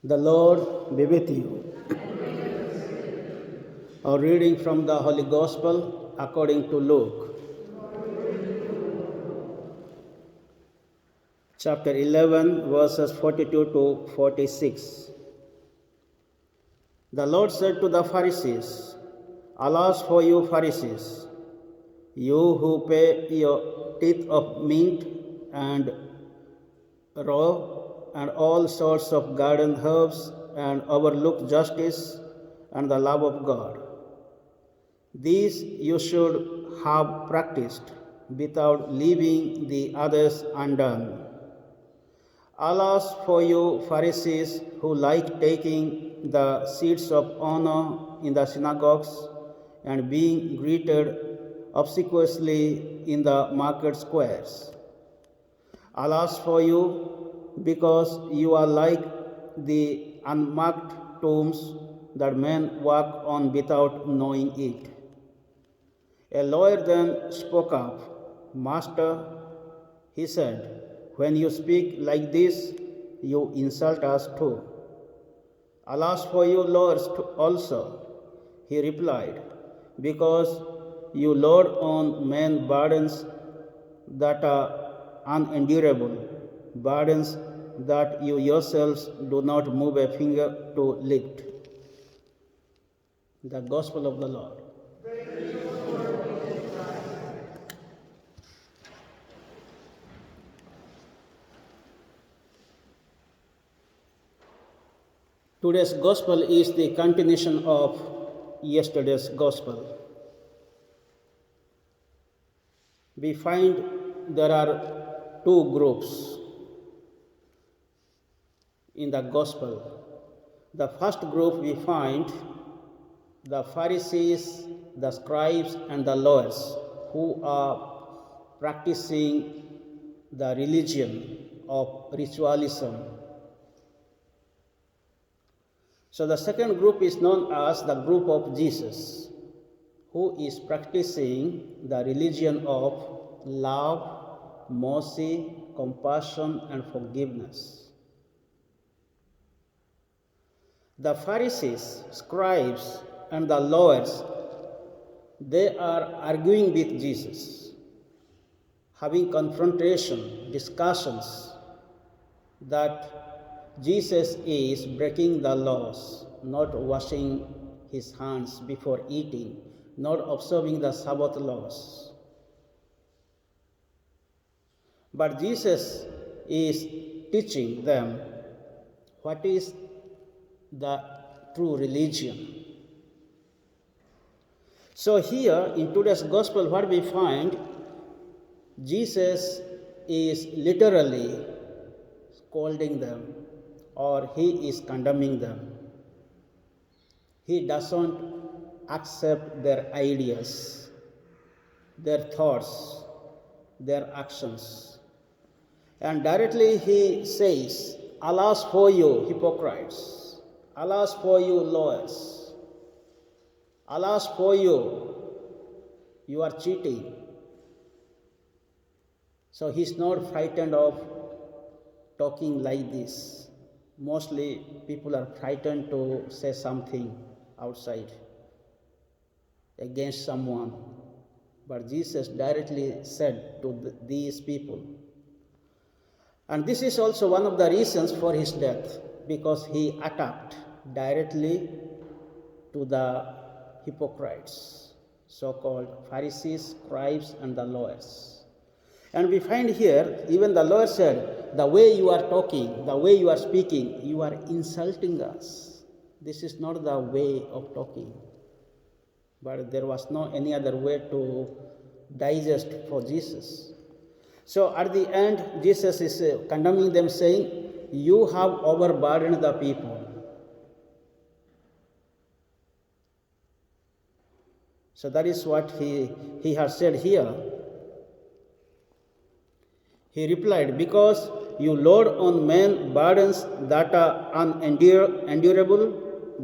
The Lord be with you. A reading from the Holy Gospel according to Luke. Chapter 11, verses 42 to 46. The Lord said to the Pharisees, "Alas for you Pharisees, you who pay your tithe of mint and rue and all sorts of garden herbs and overlook justice and the love of God. These you should have practiced without leaving the others undone. Alas for you Pharisees who like taking the seats of honor in the synagogues and being greeted obsequiously in the market squares. Alas for you, because you are like the unmarked tombs that men walk on without knowing it." A lawyer then spoke up. "Master," he said, "when you speak like this, you insult us too." "Alas for you lawyers also," he replied, "because you load on men burdens that are unendurable, burdens that you yourselves do not move a finger to lift." The Gospel of the Lord. Today's Gospel is the continuation of yesterday's Gospel. We find there are two groups in the Gospel. The first group we find the Pharisees, the scribes, and the lawyers who are practicing the religion of ritualism. So the second group is known as the group of Jesus, who is practicing the religion of love, mercy, compassion, and forgiveness. The Pharisees, scribes, and the lawyers, they are arguing with Jesus, having confrontation, discussions that Jesus is breaking the laws, not washing his hands before eating, not observing the Sabbath laws. But Jesus is teaching them what is the true religion. So here in today's Gospel, what we find, Jesus is literally scolding them, or he is condemning them. He doesn't accept their ideas, their thoughts, their actions. And directly he says, "Alas for you hypocrites, alas for you lawyers, alas for you, you are cheating." So he's not frightened of talking like this. Mostly people are frightened to say something outside against someone. But Jesus directly said to these people. And this is also one of the reasons for his death, because he attacked directly to the hypocrites, so-called Pharisees, scribes, and the lawyers. And we find here, even the Lord said, "The way you are talking, the way you are speaking, you are insulting us. This is not the way of talking." But there was no any other way to digest for Jesus. So at the end, Jesus is condemning them, saying, "You have overburdened the people." So that is what he has said here. He replied, "Because you load on men burdens that are unendurable,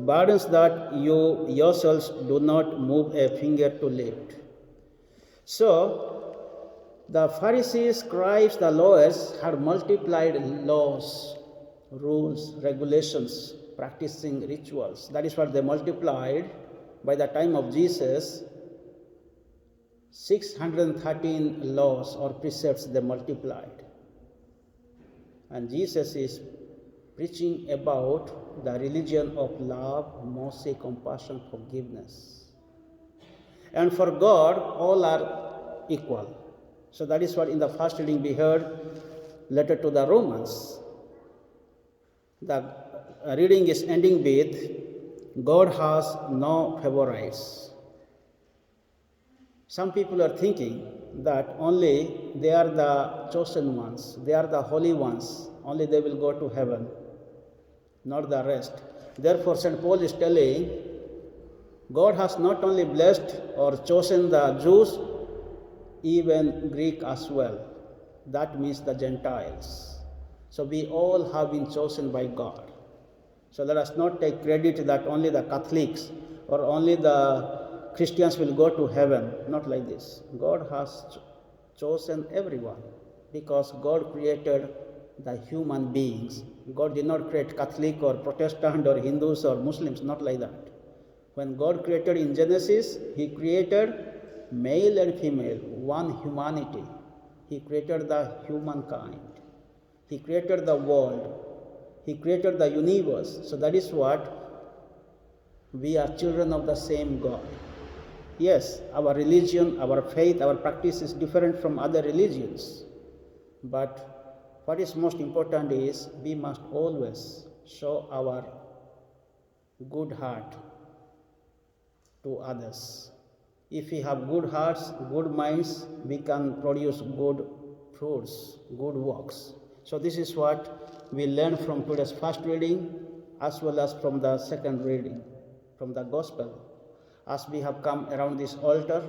burdens that you yourselves do not move a finger to lift." So, the Pharisees, scribes, the lawyers had multiplied laws rules, regulations, practicing rituals. That is what they multiplied. By the time of Jesus, 613 laws or precepts they multiplied. And Jesus is preaching about the religion of love, mercy, compassion, forgiveness. And for God, all are equal. So that is what in the first reading we heard, letter to the Romans. The reading is ending with, God has no favorites. Some people are thinking that only they are the chosen ones, they are the holy ones, only they will go to heaven, not the rest. Therefore, St. Paul is telling, God has not only blessed or chosen the Jews, even Greek as well. That means the Gentiles. So we all have been chosen by God. So let us not take credit that only the Catholics or only the Christians will go to heaven. Not like this. God has chosen everyone because God created the human beings. God did not create Catholic or Protestant or Hindus or Muslims, not like that. When God created in Genesis, He created male and female, one humanity. He created the humankind. He created the world. He created the universe. So that is what we are, children of the same God. Yes, our religion, our faith, our practice is different from other religions. But what is most important is we must always show our good heart to others. If we have good hearts, good minds, we can produce good fruits, good works. So this is what we learn from today's first reading as well as from the second reading, from the Gospel. As we have come around this altar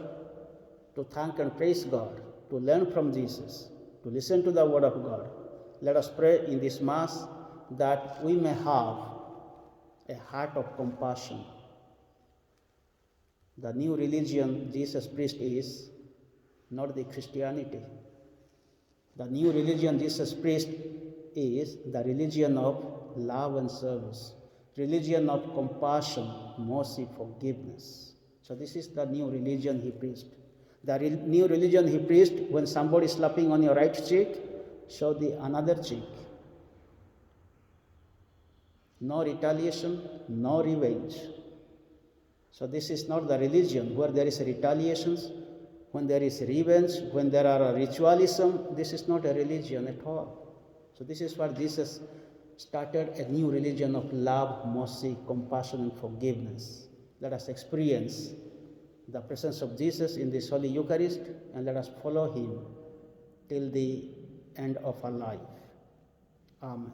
to thank and praise God, to learn from Jesus, to listen to the Word of God, let us pray in this Mass that we may have a heart of compassion. The new religion Jesus preached is not the Christianity. The new religion Jesus preached is the religion of love and service, religion of compassion, mercy, forgiveness. So this is the new religion He preached. The new religion He preached, when somebody is slapping on your right cheek, show the another cheek. No retaliation, no revenge. So this is not the religion where there is retaliations, when there is revenge, when there are ritualism. This is not a religion at all. So this is what Jesus started, a new religion of love, mercy, compassion, and forgiveness. Let us experience the presence of Jesus in this Holy Eucharist, and let us follow Him till the end of our life. Amen.